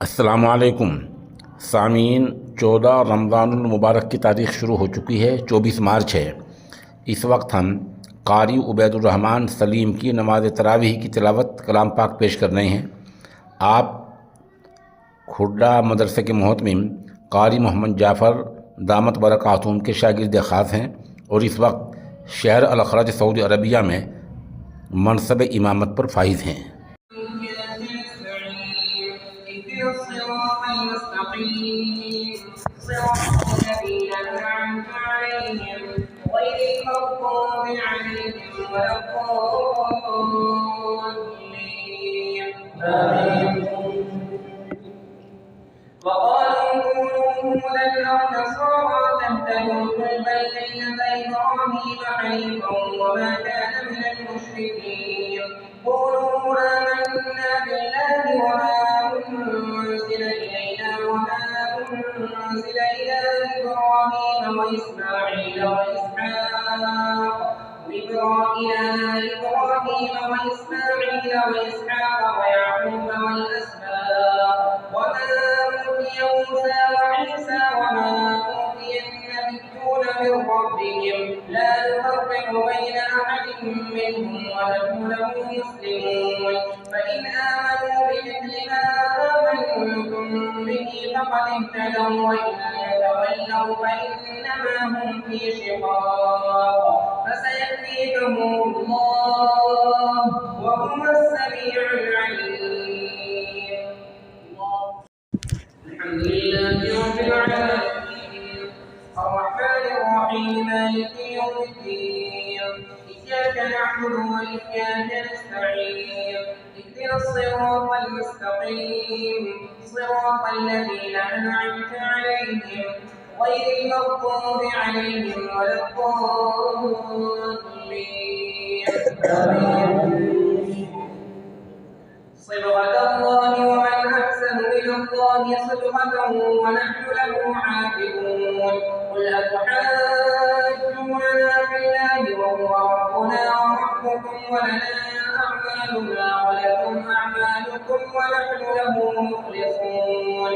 अस्सलामुअलैकुम सामीन। 14 रमज़ानुल मुबारक की तारीख़ शुरू हो चुकी है। 24 मार्च है। इस वक्त हम कारी उबैदुर्रहमान सलीम की नमाज तरावीह की तिलावत कलाम पाक पेश कर रहे हैं। आप खुर्डा मदरसे के मोहतमिम कारी मोहम्मद जाफ़र दामत बरकातुहुम के शागिर्द ख़ास हैं और इस वक्त शहर अल खरज सऊदी अरबिया में मनसब इमामत पर फाइज हैं। وقالوا كونوا هودا أو نصارى تهتدوا قل بل ملة إبراهيم حنيفا وما كان من المشركين قولوا آمنا بالله وما أنزل إلينا وما أنزل إلى إبراهيم وإسماعيل وإسحاق ويعقوب والأسباط وما أوتي موسى وعيسى وما أوتي النبيون من ربهم لا نفرق بين أحد منهم ونحن له مسلمون فإن آمنوا بمثل ما آمنتم به فقد اهتدوا وإن تولوا فإنما هم في شقاق فسيكفيكهم الله وهو السميع العليم. الحمد لله رب العالمين الرحمن الرحيم مالك يوم الدين إياك نعبد وإياك نستعين اهدنا الصراط المستقيم صراط الذين أنعمت عليهم غير المغضوب عليهم ولا الضالين. صبغة الله ومن أحسن من الله صبغة ونحن له عابدون. قل أتحاجوننا في الله وهو ربنا وربكم ولنا أعمالنا ولكم أعمالكم ونحن له مخلصون.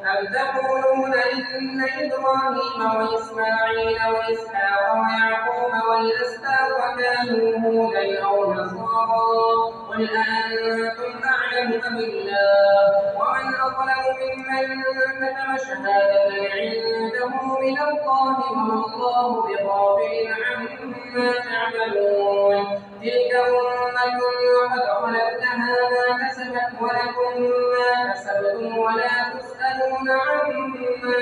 أم تقولون إن إبراهيم وإسماعيل وإسحاق ويعقوب والأسباط كانوا هودا أو نصارى قل أأنتم أعلم أم الله ومن أظلم ممن كتم شهادة عنده من الله وما الله بغافل عما تعملون. تلك أمة قد خلت لها ما كسبت ولكم ما كسبتم ولا تسألون عما